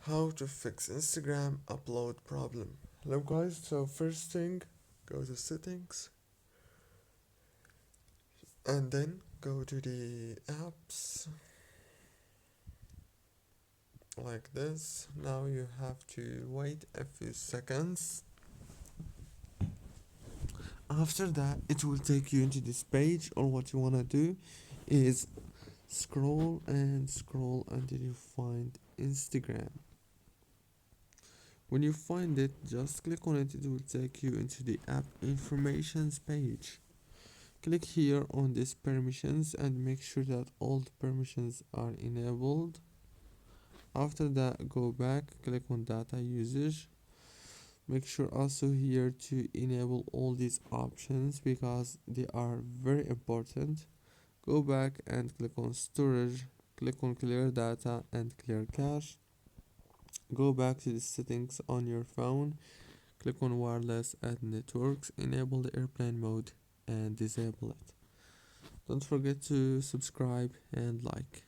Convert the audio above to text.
How to fix Instagram upload problem. Hello guys, so first thing, go to settings and then go to the apps like this. Now you have to wait a few seconds. After that, it will take you into this page, or what you wanna do is scroll and scroll until you find Instagram. When you find it, just click on it. It will take you into the app informations page. Click here on this permissions and make sure that all the permissions are enabled. After that, go back, click on data usage. Make sure also here to enable all these options because they are very important. Go back and click on storage, click on clear data and clear cache. Go back to the settings on your phone, click on wireless and networks, enable the airplane mode and disable it. Don't forget to subscribe and like.